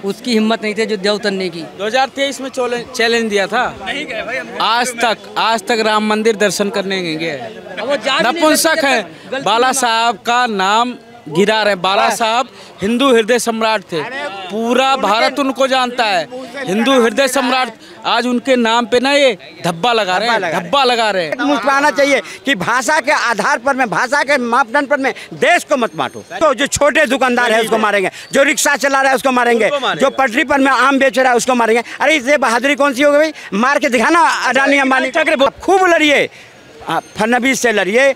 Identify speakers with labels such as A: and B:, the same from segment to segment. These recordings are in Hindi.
A: उसकी हिम्मत नहीं थी अयोध्या उतरने की।
B: 2023 में चैलेंज दिया था, नहीं गए भाई। आज तक राम मंदिर दर्शन करने नहीं गए। नपुंसक है। बाला साहब का नाम गिरा रहे। बाला साहब हिंदू हृदय सम्राट थे, पूरा भारत उनको जानता है, हिंदू हृदय सम्राट। आज उनके नाम पे ना ये धब्बा लगा रहे हैं, धब्बा लगा रहे हैं।
C: मुस्कुराना चाहिए कि भाषा के आधार पर में, भाषा के मापदंड पर में देश को मत बांटो। तो जो छोटे दुकानदार है उसको मारेंगे, जो रिक्शा चला रहा है उसको मारेंगे, जो पटरी पर में आम बेच रहा है उसको मारेंगे। अरे इससे बहादुरी कौन सी हो गई? मार के दिखाना अडानी अंबानी। खूब लड़िए, फडणवीस से लड़िए,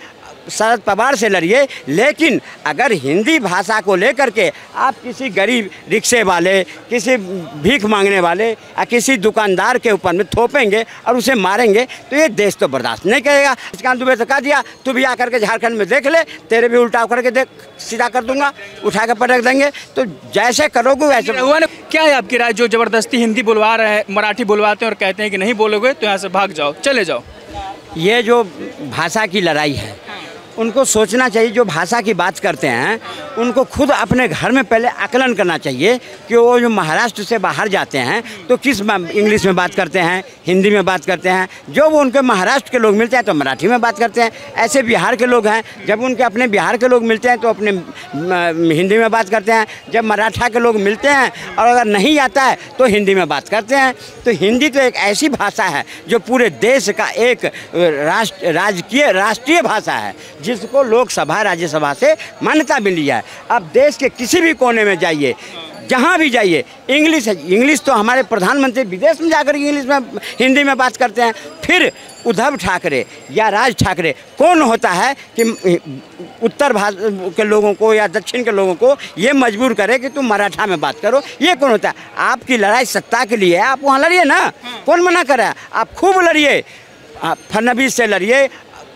C: शरद पवार से लड़िए, लेकिन अगर हिंदी भाषा को लेकर के आप किसी गरीब रिक्शे वाले, किसी भीख मांगने वाले या किसी दुकानदार के ऊपर में थोपेंगे और उसे मारेंगे तो ये देश तो बर्दाश्त नहीं करेगा। इसकान दुबे से कह दिया तू भी आकर के झारखंड में देख ले, तेरे भी उल्टा करके देख, सीधा कर दूंगा, उठा कर पटक देंगे। तो जैसे करोगे वैसे
D: हुआ। क्या है आपकी राय? जो जबरदस्ती हिंदी बुलवा रहे हैं, मराठी बुलवाते हैं और कहते हैं कि नहीं बोलोगे तो यहाँ से भाग जाओ, चले जाओ।
C: ये जो भाषा की लड़ाई है, उनको सोचना चाहिए। जो भाषा की बात करते हैं उनको खुद अपने घर में पहले आकलन करना चाहिए कि वो जो महाराष्ट्र से बाहर जाते हैं तो किस इंग्लिश में बात करते हैं, हिंदी में बात करते हैं। जो वो उनके महाराष्ट्र के लोग मिलते हैं तो मराठी में बात करते हैं। ऐसे बिहार के लोग हैं, जब उनके अपने बिहार के लोग मिलते हैं तो अपने हिंदी में बात करते हैं। जब मराठा के लोग मिलते हैं और अगर नहीं आता है तो हिंदी में बात करते हैं। तो हिंदी तो एक ऐसी भाषा है जो पूरे देश का एक राष्ट्रीय भाषा है, जिसको लोकसभा राज्यसभा से मान्यता मिली है। अब देश के किसी भी कोने में जाइए, जहाँ भी जाइए, इंग्लिश है। इंग्लिश तो हमारे प्रधानमंत्री विदेश में जाकर इंग्लिश में, हिंदी में बात करते हैं। फिर उद्धव ठाकरे या राज ठाकरे कौन होता है कि उत्तर भारत के लोगों को या दक्षिण के लोगों को ये मजबूर करे कि तुम मराठा में बात करो? ये कौन होता है? आपकी लड़ाई सत्ता के लिए है, आप वहाँ लड़िए ना, कौन मना कर रहा है? आप खूब लड़िए, फडणवीस से लड़िए,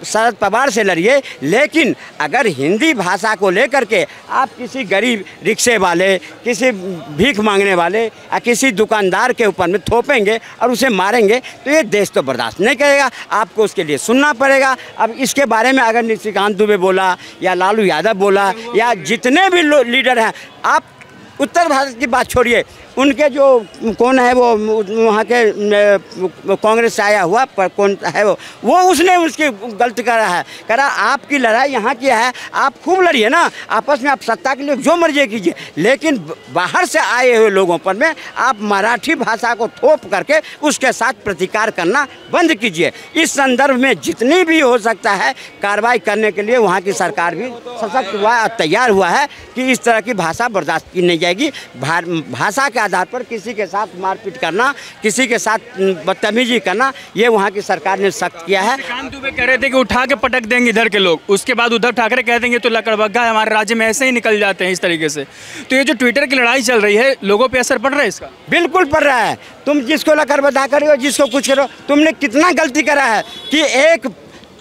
C: शरद पवार से लड़िए, लेकिन अगर हिंदी भाषा को लेकर के आप किसी गरीब रिक्शे वाले, किसी भीख मांगने वाले या किसी दुकानदार के ऊपर में थोपेंगे और उसे मारेंगे तो ये देश तो बर्दाश्त नहीं करेगा। आपको उसके लिए सुनना पड़ेगा। अब इसके बारे में अगर निशिकांत दुबे बोला या लालू यादव बोला या जितने भी लीडर हैं, आप उत्तर भारत की बात छोड़िए, उनके जो कौन है वो वहाँ के कांग्रेस से आया हुआ पर कौन है वो उसने उसकी गलती करा है। करा आपकी लड़ाई यहाँ की है, आप खूब लड़िए ना आपस में, आप सत्ता के लिए जो मर्जी कीजिए, लेकिन बाहर से आए हुए लोगों पर में आप मराठी भाषा को थोप करके उसके साथ प्रतिकार करना बंद कीजिए। इस संदर्भ में जितनी भी हो सकता है कार्रवाई करने के लिए वहाँ की सरकार भी सशक्त हुआ और तैयार हुआ है कि इस तरह की भाषा बर्दाश्त की नहीं जाएगी। भाषा के आधार पर किसी के साथ मारपीट करना, किसी के साथ बदतमीजी करना, ये वहाँ की सरकार ने सख्त किया है।
D: निशिकांत दुबे कह रहे थे कि उठा के पटक देंगे इधर के लोग, उसके बाद उद्धव ठाकरे कह देंगे तो लकड़बग्गा हमारे राज्य में ऐसे ही निकल जाते हैं इस तरीके से। तो ये जो ट्विटर की लड़ाई चल रही है, लोगों पे असर पड़ रहा है इसका?
C: बिल्कुल पड़ रहा है। तुम जिसको लकड़बग्गा करो, जिसको कुछ करो, तुमने कितना गलती करा है कि एक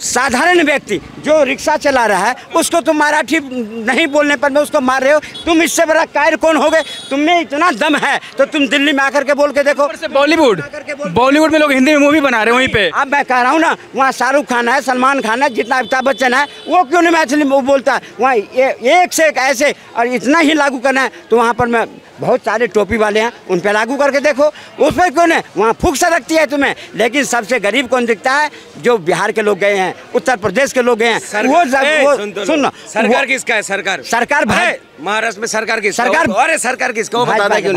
C: साधारण व्यक्ति जो रिक्शा चला रहा है उसको तुम मराठी नहीं बोलने पर में उसको मार रहे हो। तुम इससे बड़ा कायर कौन हो गए? तुम में इतना दम है तो तुम दिल्ली में आकर के बोल के देखो।
D: बॉलीवुड में लोग हिंदी में मूवी बना रहे हैं वहीं पे।
C: अब मैं कह रहा हूँ ना, वहाँ शाहरुख खान है, सलमान खान है, जितना अमिताभ बच्चन है, वो क्यों नहीं मैथिली बोलता है? वहाँ एक से एक ऐसे और इतना ही लागू करना है तो वहाँ पर मैं बहुत सारे टोपी वाले हैं, उन पर लागू करके देखो, उस पर क्यों नहीं? वहाँ फूक सा रखती है तुम्हें। लेकिन सबसे गरीब कौन दिखता है? जो बिहार के लोग गए हैं, उत्तर प्रदेश के लोग गए हैं। वो सुन,
B: सरकार किसका है?
C: सरकार भाई
B: महाराष्ट्र में सरकार की
C: सरकार,
B: अरे सरकार किसको बता दे क्यों?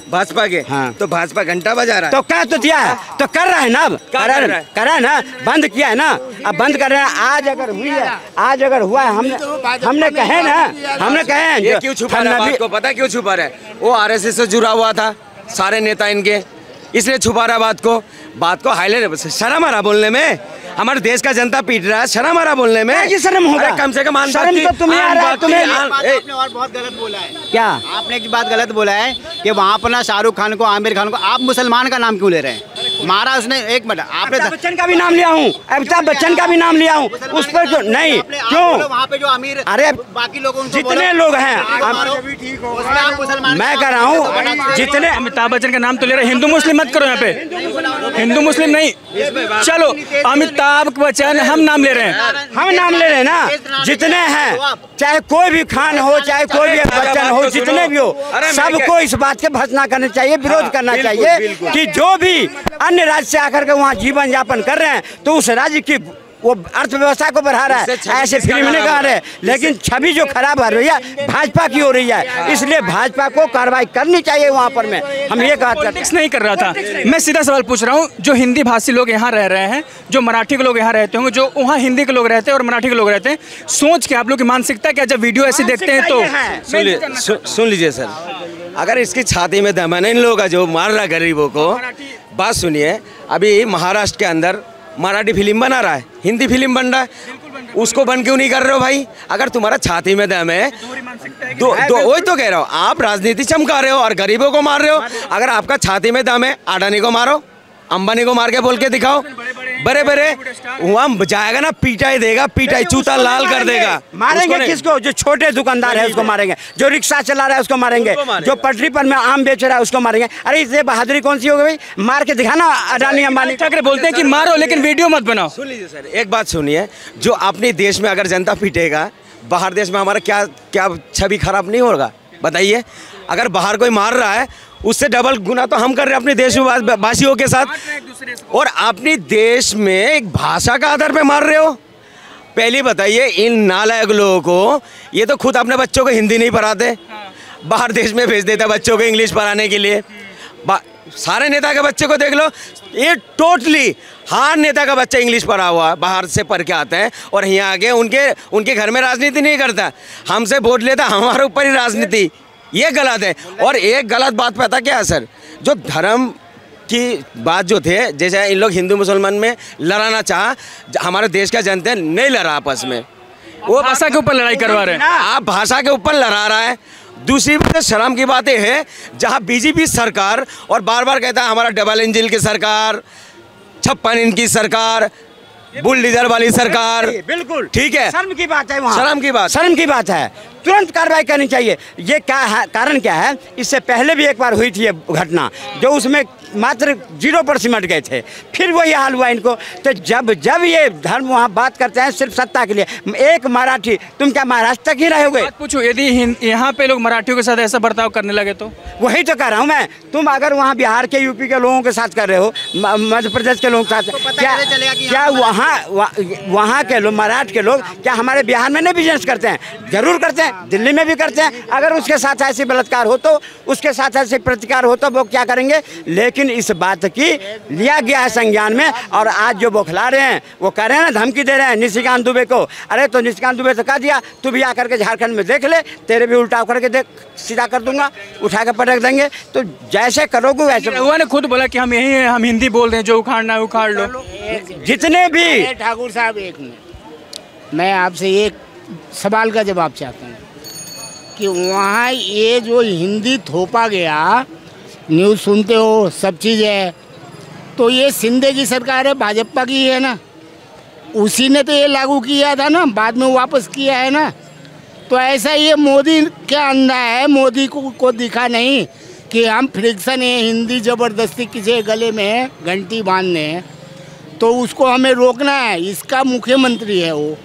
B: भाजपा के। हाँ। तो भाजपा घंटा बजा रहा है
C: तो क्या तो दिया है तो कर रहा है ना, अब करा है ना, बंद किया है ना, अब बंद कर रहे हैं। आज अगर हुई है, आज अगर हुआ है, हमने कहे ना, हमने कहे
B: ये क्यों छुपा रहा है बात को? पता क्यों छुपा रहा है? वो आरएसएस से जुड़ा हुआ था, सारे नेता इनके, इसलिए छुपा रहा बात को हाईलाइट। शर्म आ रहा बोलने में? हमारे देश का जनता पीट रहा है, शर्म आ रहा बोलने में?
C: ये शर्म होगा?
B: कम से कम
C: शर्म तो तुम्हें आ रहा है।
E: आपने और बहुत गलत बोला है।
C: क्या
E: आपने एक बात गलत बोला है कि वहाँ पर ना शाहरुख खान को, आमिर खान को, आप मुसलमान का नाम क्यों ले रहे हैं? मारा उसने, एक मिनट, आपने
C: अमिताभ बच्चन का भी नाम लिया हूँ, अमिताभ बच्चन का भी नाम लिया हूँ, उस पर क्यों नहीं? क्यों?
E: वहाँ पे जो अमीर,
C: अरे
E: बाकी लोगों
C: जितने लोग हैं, मैं कह रहा हूँ जितने
D: अमिताभ बच्चन का नाम तो ले रहे, हिंदू मुस्लिम मत करो यहाँ पे। हिंदू मुस्लिम नहीं, चलो अमिताभ बच्चन हम नाम ले रहे हैं,
C: हम नाम ले रहे हैं ना, जितने हैं, चाहे कोई भी खान हो, चाहे कोई भी बच्चन हो, जितने भी हो, सबको इस बात के भर्त्सना करना चाहिए, विरोध करना चाहिए कि जो भी अन्य राज्य से आकर के वहाँ जीवन यापन कर रहे हैं तो उस राज्य की वो अर्थव्यवस्था को बढ़ा रहा है, ऐसे फिल्म नहीं कहा रहे, लेकिन छवि जो खराब आ रही है भाजपा की हो रही है, इसलिए भाजपा को कार्रवाई करनी चाहिए वहाँ पर। में हम ये कहा
D: पॉलिटिक्स नहीं कर रहा था, मैं सीधा सवाल पूछ रहा हूँ, जो हिंदी भाषी लोग यहाँ रह रहे हैं, जो मराठी के लोग यहाँ रहते होंगे, जो वहाँ हिंदी के लोग रहते हैं और मराठी के लोग रहते हैं, सोच के आप लोग की मानसिकता क्या, जब वीडियो ऐसे देखते हैं तो
F: सुन लीजिए सर, अगर इसकी छाती में दम है ना इन लोगों का जो मार रहा है गरीबों को, बात सुनिए, अभी महाराष्ट्र के अंदर मराठी फिल्म बना रहा है, हिंदी फिल्म बन रहा है, उसको बन क्यों नहीं कर रहे हो भाई? अगर तुम्हारा छाती में दम है, वही तो कह रहा हूँ, आप राजनीति चमका रहे हो और गरीबों को मार रहे हो। अगर आपका छाती में दम है, अडानी को मारो, अंबानी को मार के बोल के दिखाओ, बड़े बड़े वहाँ जाएगा ना, पीटाई देगा, पीटाई चूता लाल कर देगा।
C: मारेंगे किसको? जो छोटे दुकानदार है उसको मारेंगे, जो रिक्शा चला रहा है उसको मारेंगे, जो पटरी पर में आम बेच रहा है उसको मारेंगे। अरे इससे बहादुरी कौन सी हो गई? मार के दिखाना अडानी अंबानी।
D: ठाकरे बोलते हैं कि मारो लेकिन वीडियो मत बनाओ।
F: सुन लीजिए सर, एक बात सुनिए, जो अपने देश में अगर जनता पीटेगा, बाहर देश में हमारा क्या क्या छवि खराब नहीं होगा बताइए? अगर बाहर कोई मार रहा है उससे डबल गुना तो हम कर रहे हैं अपने देश वासियों के साथ, और अपने देश में एक भाषा का आधार पे मार रहे हो। पहले बताइए, इन नालायक लोगों को, ये तो खुद अपने बच्चों को हिंदी नहीं पढ़ाते, बाहर देश में भेज देता बच्चों को इंग्लिश पढ़ाने के लिए। सारे नेता के बच्चे को देख लो, ये टोटली हर नेता का बच्चा इंग्लिश पढ़ा हुआ बाहर से पढ़ के आता है और यहाँ आके उनके घर में राजनीति नहीं करता, हमसे वोट लेता, हमारे ऊपर ही राजनीति। ये गलत है। और एक गलत बात पता क्या है सर, जो धर्म की बात जो थे, जैसे इन लोग हिंदू मुसलमान में लड़ाना चाहा, हमारे देश का जनता नहीं लड़ा आपस में,
D: वो भाषा के ऊपर लड़ाई करवा रहे हैं।
F: आप भाषा के ऊपर लड़ा रहा है। दूसरी बात शर्म की बातें हैं, जहां बीजेपी सरकार और बार बार कहता है हमारा डबल इंजन की सरकार, 56 इंच की सरकार, बुलडोजर वाली सरकार,
C: बिल्कुल
F: ठीक है,
C: शर्म की बात है, वहाँ
F: शर्म की बात
C: है, तुरंत कार्रवाई करनी चाहिए। ये क्या है, कारण क्या है? इससे पहले भी एक बार हुई थी ये घटना, जो उसमें मात्र 0 पर सिमट गए थे, फिर वही हाल हुआ इनको। तो जब ये धर्म वहाँ बात करते हैं सिर्फ सत्ता के लिए, एक मराठी, तुम क्या महाराष्ट्र तक ही रहोगे?
D: पूछो, यदि यहाँ पे लोग मराठियों के साथ ऐसा बर्ताव करने लगे तो?
C: वही तो कह रहा हूँ मैं, तुम अगर वहाँ बिहार के, यूपी के लोगों के साथ कर रहे हो, मध्य प्रदेश के लोगों के साथ, क्या वहाँ के लोग, मराठी के लोग क्या हमारे बिहार में नहीं बिजनेस करते हैं? जरूर करते हैं, दिल्ली में भी करते हैं। अगर उसके साथ ऐसी बलात्कार हो तो, उसके साथ ऐसे प्रतिकार हो तो वो क्या करेंगे? लेकिन इस बात की लिया गया है संज्ञान में, और आज जो बौखला रहे हैं वो कह रहे हैं ना, धमकी दे रहे हैं निशिकांत दुबे को। अरे तो निशिकांत दुबे से कह दिया, तू भी आकर के झारखंड में देख ले, तेरे भी उल्टा करके देख, सीधा कर दूंगा, उठा के पटक देंगे। तो जैसे करोगे वैसे।
D: हुआ ने खुद बोला कि हम यही हैं, हम हिंदी बोल रहे हैं, जो उखाड़ना है उखाड़ लो।
C: जितने भी
G: ठाकुर साहब, एक मिनट, मैं आपसे एक सवाल का जवाब चाहता हूँ कि वहाँ ये जो हिंदी थोपा गया, न्यूज़ सुनते हो, सब चीज़ है, तो ये सिंधे की सरकार है, भाजपा की है ना, उसी ने तो ये लागू किया था ना, बाद में वापस किया है ना। तो ऐसा ये मोदी क्या अंधा है, मोदी को दिखा नहीं कि हम फ्रिक्शन है, हिंदी ज़बरदस्ती किसी गले में घंटी बांधने, तो उसको हमें रोकना है। इसका मुख्यमंत्री है वो,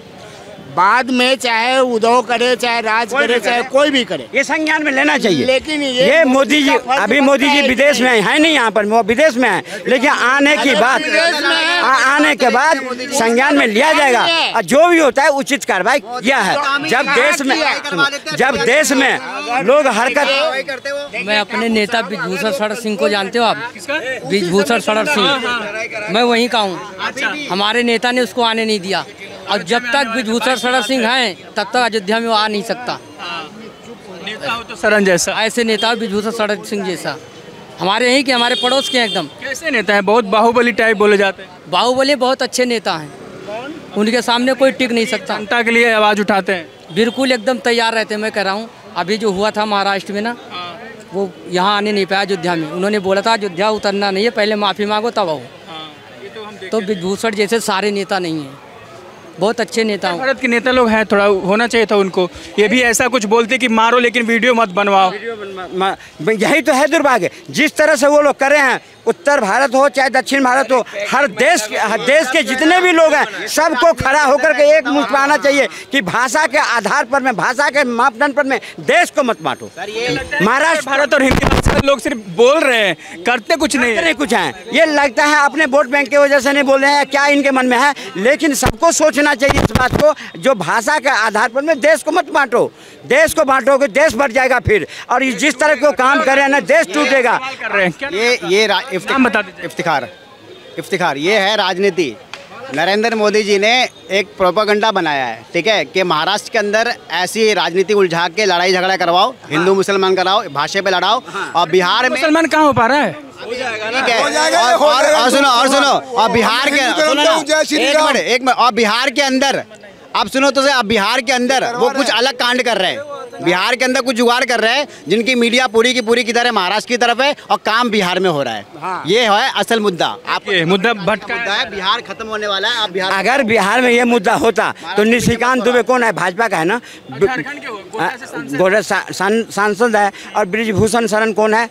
G: बाद में चाहे उद्धव करे, चाहे राज करे, चाहे कोई भी करे,
C: ये संज्ञान में लेना चाहिए।
G: लेकिन
C: ये मोदी जी, अभी मोदी जी विदेश में है नहीं, यहाँ पर वो विदेश में है, लेकिन आने की बात, आने के बाद संज्ञान में लिया जाएगा, और जो भी होता है उचित कार्रवाई किया है। जब देश में लोग हरकत।
A: मैं अपने नेता ब्रिजभूषण शरण सिंह को जानते हो आप? ब्रिजभूषण शरण सिंह, मैं वहीं का हूँ। हमारे नेता ने उसको आने नहीं दिया, और जब तक ब्रिजभूषण शरण सिंह हैं तब तक अयोध्या में वो आ नहीं सकता।
D: नेता हो तो शरण जैसा,
A: ऐसे नेता ब्रिजभूषण शरण सिंह जैसा, हमारे यहीं के, हमारे पड़ोस के एकदम।
D: कैसे नेता है? बहुत बाहुबली टाइप बोले जाते हैं।
A: बाहुबली बहुत अच्छे नेता हैं, उनके सामने कोई टिक नहीं सकता।
D: जनता के लिए आवाज़ उठाते हैं,
A: बिल्कुल एकदम तैयार रहते हैं। मैं कह रहा हूँ, अभी जो हुआ था महाराष्ट्र में ना, वो यहाँ आने नहीं पाया अयोध्या में। उन्होंने बोला था अयोध्या उतरना नहीं है, पहले माफ़ी मांगो तब आओ। तो ब्रिजभूषण जैसे सारे नेता नहीं हैं, बहुत अच्छे नेता हूँ।
D: भारत के नेता लोग हैं, थोड़ा होना चाहिए था उनको। ये भी ऐसा कुछ बोलते कि मारो लेकिन वीडियो मत बनवाओ।
C: यही तो है दुर्भाग्य। जिस तरह से वो लोग कर रहे हैं उत्तर भारत हो चाहे दक्षिण भारत हो, हर देश के जितने भी लोग हैं सबको खड़ा होकर के एक मुश्त आना चाहिए कि भाषा के आधार पर में, भाषा के मापदंड पर में देश को मत बांटो।
D: महाराष्ट्र, भारत और हिंदी भाषा लोग सिर्फ बोल रहे हैं, करते कुछ नहीं
C: कुछ है। ये लगता है अपने वोट बैंक की वजह से नहीं बोल रहे हैं, क्या इनके मन में है, लेकिन सबको सोचना चाहिए इस बात को, जो भाषा के आधार पर में देश को मत बांटो। देश को बांटोगे देश बढ़ जाएगा फिर, और जिस तरह को काम कर रहे हैं ना देश टूटेगा।
E: इफ्तिखार ये है राजनीति। नरेंद्र मोदी जी ने एक प्रोपेगेंडा बनाया है, ठीक है, कि महाराष्ट्र के अंदर ऐसी राजनीति उलझा के लड़ाई झगड़ा करवाओ, हिंदू मुसलमान कराओ, भाषा पे लड़ाओ, और बिहार में
D: मुसलमान कहाँ हो पा रहा है?
E: ठीक है। और सुनो और बिहार के एक मिनट और बिहार के अंदर अब सुनो तो अब बिहार के अंदर वो कुछ अलग कांड कर रहे हैं। बिहार के अंदर कुछ जुगाड़ कर रहे हैं जिनकी मीडिया पूरी की पूरी की तरह महाराष्ट्र की तरफ है और काम बिहार में हो रहा है। हाँ। ये है असल मुद्दा। आप
D: मुद्दा भटका
E: है, बिहार खत्म होने वाला है। आप बिहार,
C: अगर बिहार में ये मुद्दा होता तो निशिकांत दुबे कौन है, भाजपा का है ना, सांसद है, और ब्रिजभूषण शरण कौन है,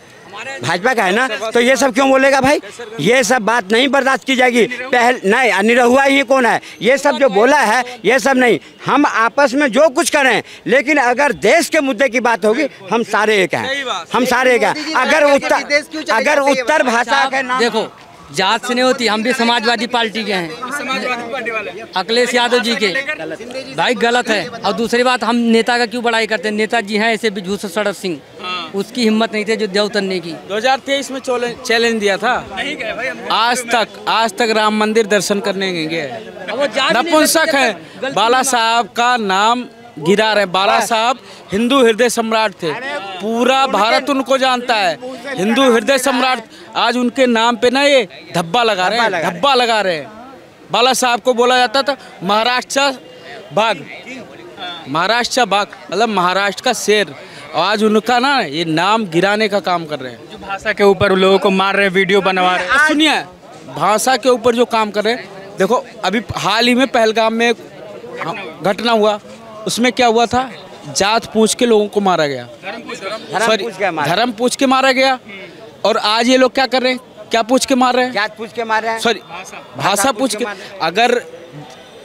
C: भाजपा का है ना, तो ये सब क्यों बोलेगा भाई? ये सब बात नहीं बर्दाश्त की जाएगी। पहले नहीं, निरहुआ ही कौन है, ये सब जो बोला है ये सब नहीं। हम आपस में जो कुछ करें, लेकिन अगर देश के मुद्दे की बात होगी हम सारे एक हैं, हम सारे एक हैं। अगर उत्तर भाषा के नाम
A: देखो जात से नहीं होती, हम भी समाजवादी पार्टी के हैं, अखिलेश यादव जी के, भाई गलत है। और दूसरी बात, हम नेता का क्यों बड़ाई करते हैं? नेताजी हैं ऐसे विभूषण शरण सिंह, उसकी हिम्मत नहीं थी अयोध्या उतरने की।
B: 2023 में चैलेंज दिया था, आज तक राम मंदिर दर्शन करने गए। नपुंसक है, बाला साहब का नाम गिरा रहे। बाला साहब हिंदू हृदय सम्राट थे, पूरा भारत उनको जानता है, हिंदू हृदय सम्राट। आज उनके नाम पे ना ये धब्बा लगा रहे हैं। बाला साहब को बोला जाता था महाराष्ट्र बाघ, मतलब महाराष्ट्र का शेर। आज उनका ना ये नाम गिराने का काम कर रहे हैं।
D: जो भाषा के ऊपर लोगों को मार रहे हैं, वीडियो बनवा रहे हैं।
B: सुनिए, भाषा के ऊपर जो काम कर रहे हैं, देखो अभी हाल ही में पहलगाम में घटना हुआ, उसमें क्या हुआ था, जात पूछ के लोगों को मारा गया, धर्म पूछ के मारा गया। और आज ये लोग क्या कर रहे हैं, क्या पूछ के मार रहे हैं?
C: जात पूछ के मार रहे हैं,
B: सॉरी भाषा पूछ के। अगर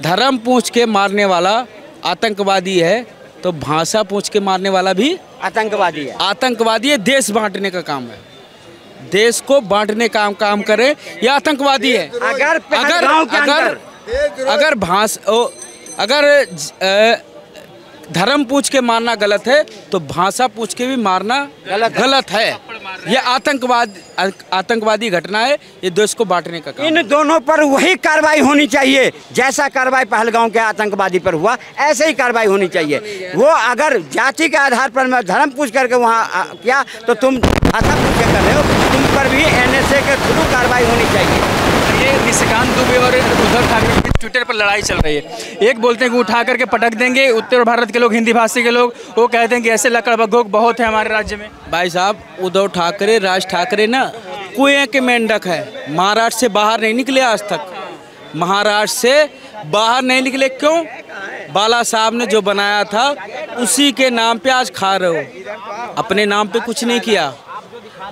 B: धर्म पूछ के मारने वाला आतंकवादी है तो भाषा पूछ के मारने वाला भी आतंकवादी है। देश बांटने का काम है, देश को बांटने का काम करे, ये आतंकवादी है। अगर धर्म पूछ के मारना गलत है तो भाषा पूछ के भी मारना गलत है। ये आतंकवादी घटना है, ये देश को बांटने का काम।
C: इन दोनों पर वही कार्रवाई होनी चाहिए जैसा कार्रवाई पहलगाम के आतंकवादी पर हुआ, ऐसे ही कार्रवाई होनी चाहिए। वो अगर जाति के आधार पर मैं धर्म पूछ करके वहाँ किया तो तुम भाषा पूछ के कर रहे हो, तुम पर भी NSA के थ्रू कार्रवाई होनी चाहिए।
D: ये निशिकांत दुबे और उद्धव ठाकरे की ट्विटर पर लड़ाई चल रही है। एक बोलते हैं कि उठा करके पटक देंगे, उत्तर भारत के लोग, हिंदी भाषी के लोग, वो कहते हैं कि ऐसे लकड़ बग्घों बहुत है हमारे राज्य में।
B: भाई साहब, उद्धव ठाकरे, राज ठाकरे ना कुएं के मेंढक है, महाराष्ट्र से बाहर नहीं निकले आज तक। महाराष्ट्र से बाहर नहीं निकले, क्यों? बाला साहब ने जो बनाया था उसी के नाम पे आज खा रहे हो, अपने नाम पे कुछ नहीं किया।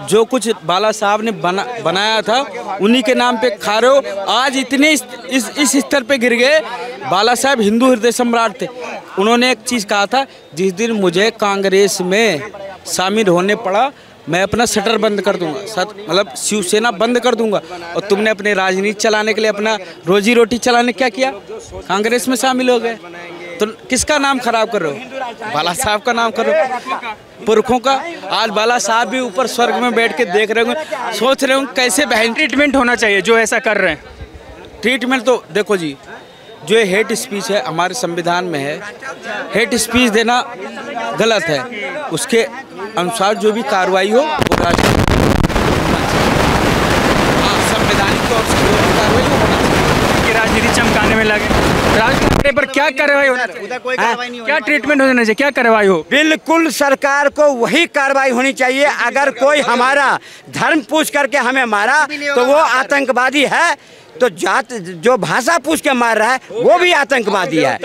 B: जो कुछ बाला साहब ने बनाया था उन्हीं के नाम पे खा रहे हो। आज इतने इस स्तर पे गिर गए। बाला साहब हिंदू हृदय सम्राट थे। उन्होंने एक चीज़ कहा था, जिस दिन मुझे कांग्रेस में शामिल होने पड़ा मैं अपना शटर बंद कर दूंगा, मतलब शिवसेना बंद कर दूंगा। और तुमने अपने राजनीति चलाने के लिए, अपना रोजी रोटी चलाने क्या किया? कांग्रेस में शामिल हो गए। तो किसका नाम खराब कर रहे हो? बाला साहब का नाम करो, पुरखों का। आज बाला साहब भी ऊपर स्वर्ग में बैठ के देख रहे होंगे, सोच रहे होंगे कैसे बहन
D: ट्रीटमेंट होना चाहिए जो ऐसा कर रहे हैं।
B: ट्रीटमेंट तो देखो जी, जो ये हेट स्पीच है हमारे संविधान में है, हेट स्पीच देना गलत है। उसके अनुसार जो भी कार्रवाई हो वो संवैधानिक तौर से जो भी कार्रवाई हो होना चाहिए।
D: राजनीति चमकाने में लगे। राज ठाकरे पर क्या कार्रवाई होना चाहिए? क्या ट्रीटमेंट होना चाहिए? क्या कार्रवाई हो?
C: बिल्कुल सरकार को वही कार्रवाई होनी चाहिए। अगर कोई हमारा धर्म पूछ करके हमें मारा तो वो आतंकवादी है, तो जात जो भाषा पूछ के मार रहा है वो भी आतंकवादी है।